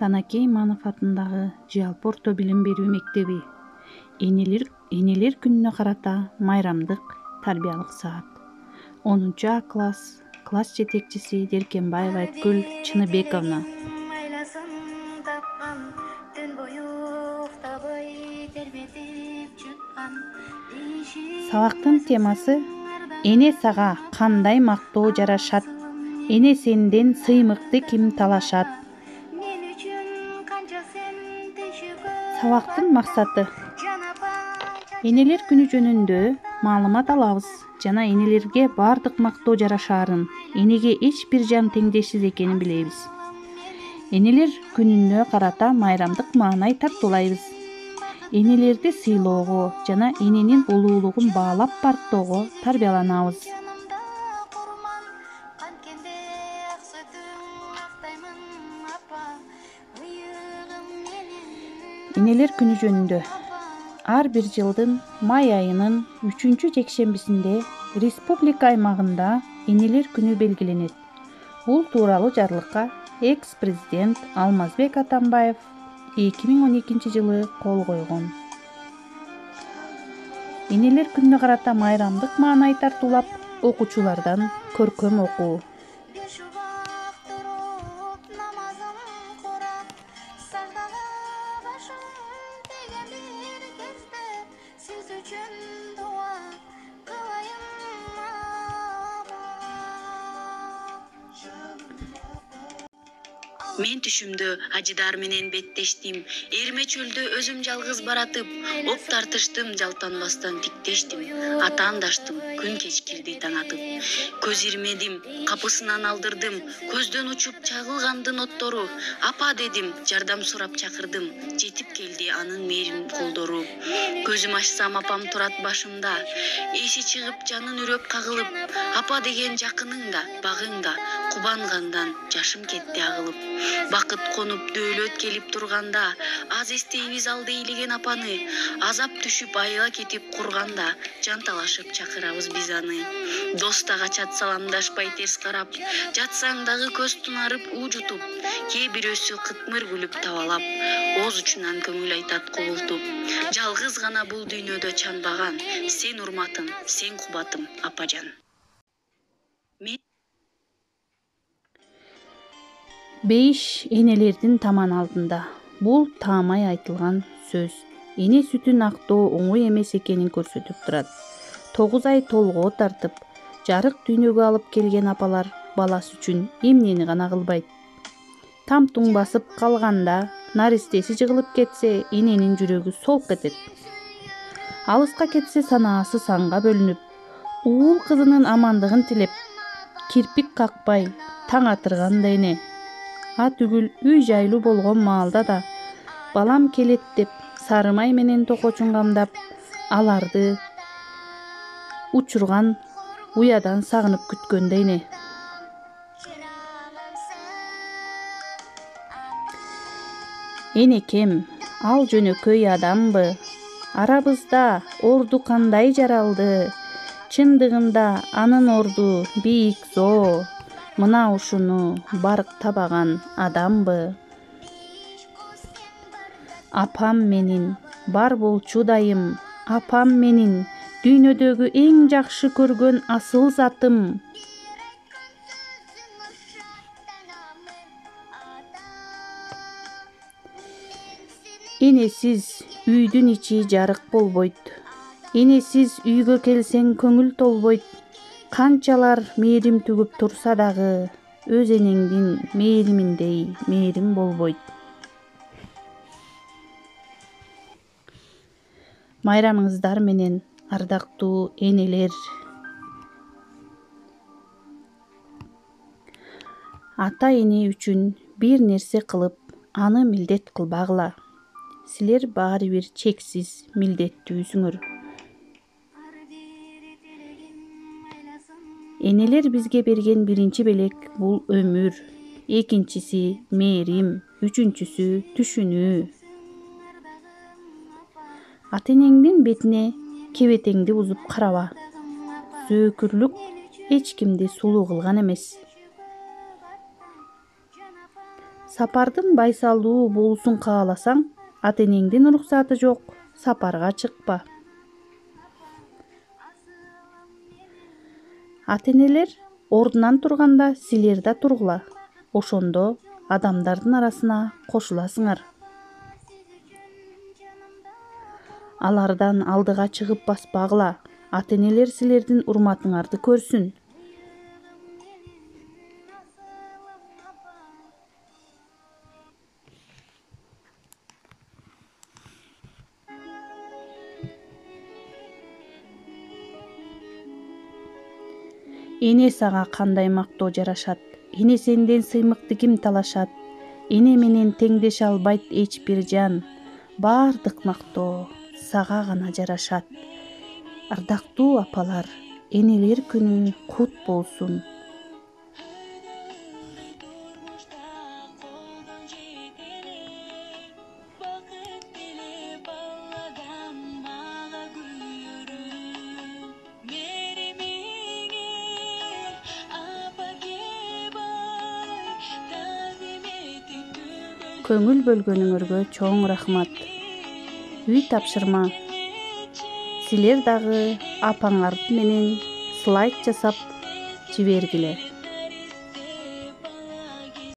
Танакей Манов атындагы жалпы орто билим берүү мектеби энелер күнүнө карата майрамдык тарбиялык саат. 10 класс жетекчиси Деркенбаева Айткүл Чыныбековна. Сабактын темасы эне сага кандай мактоо жарашат, эне сенден сыймыкты ким талашат. Сабактын максаты энелер күнү жөнүндө маалымат алабыз жана энелерге бардык мактоо жарашаарын, энеге эч бир жан теңдешсиз экенин билебиз. Энелер күнүнө карата майрамдык маанай тартуулайбыз. Энелерди сыйлоого жана эненин улуулугун баалап барктоого тарбияланабыз. Энелер күнү жөнүндө ар бир жылдын май айынын 3 жекшембисинде республика аймагында энелер күнү белгиленет. Бул тууралуу жарлыкка экс-президент Алмазбек Атамбаев 2012 жылы кол койгон. Энелер күнүнө карата майрамдык маанай тартуулап окуучулардан көркөм окуу. Мен түшүмдө ажыдар менен беттештим, эрме чөлдө өзүм жалгыз баратып, оп тартыштым, жалтанбастан тиктештим, атаандаштым, күн кечкирди таң атып. Көз ирмедим, капысынан алдырдым, көздөн учуп чагылгандын оттору, апа дедим, жардам сурап чакырдым, жетип келди анын мээрим колдору. Көзүм ачсам апам турат башымда, эси чыгып жанын үрөп кагылып, апа деген жакының да, багың да, кубангандан жашым кетти агылып. Бакыт конуп дөөлөт келип турганда, аз эстейбиз ал дейлеген апаны, азап түшүп айыла кетип курганда, жан талашып чакырабыз биз аны. Дос да качат саламдашпай терс карап, жатсаң дагы көз тунарып уу жутуп, кээ бирөөсү кытмыр күлүп табалап, ооз учунан көңүл айтат кубултуп. Жалгыз гана бул дүйнөдө чанбаган, сен урматым, сен кубатым, апажан. Бейиш энелердин таман алдында. Бул таамай айтылган сөз. Эне сүтүн актоо оңой эмес экенин көрсөтүп турат. 9 ай толгоо тартып, жарык дүйнөгө алып келген апалар баласы үчүн эмнени гана кылбайт. Там туң басып калганда, наристеси жыгылып кетсе, эненин жүрөгү солк кетет. Алыска кетсе, санаасы санга бөлүнүп, уул кызынын амандыгын тилеп, кирпик какпай, таң атырганда эне. Түгүл үй жайлуу болгон маалда да балам келет деп сарымай менен токочун камдап, аларды учурган уядан сагынып күткөндө эне. Энекем, ал жөнөкөй адамбы? Арабызда орду кандай жаралды? Чындыгында анын орду бийик зоо. Мына ушуну барктабаган адамбы? Апам менин, бар болчу дайым, апам менин, дүйнөдөгү эң жакшы көргөн асыл затым. Энесиз үйдүн ичи жарык болбойт. Энесиз үйгө келсең көңүл толбойт. Канчалар мээрим түгүп турса дагы, өз энеңдин мээриминдей мээрим болбойт. Майрамыңыздар менен, ардактуу энелер. Ата эне үчүн бир нерсе кылып, аны милдет кылбагыла. Силер баары бир чексиз милдеттүүсүңөр. Энелер бизге берген биринчи белек бул өмүр, экинчиси мээрим, үчүнчүсү түшүнүү. Ата энеңдин бетине кебетеңди бузуп караба. Зөөкүрлүк эч кимди сулуу кылган эмес. Сапардын байсалдуу болуусун кааласаң, ата-энеңдин уруксаты жок, сапарга чыкпа. Ата-энелер ордунан турганда силер да тургула. Ошондо адамдардын арасына кошуласыңар. Алардан алдыга чыгып баспагыла. Ата-энелер силердин урматыңарды көрсүн. Эне сага кандай мактоо жарашат? Эне сенден сыймыкты ким талашат? Эне менен теңдеше албайт эч бир жан. Бардык мактоо сага гана жарашат. Ардактуу апалар, энелер күнү кут болсун. Көңүл бөлгөнүңөргө чоң рахмат. Үй тапшырма. Силер дагы апаңар менен слайд жасап жибергиле.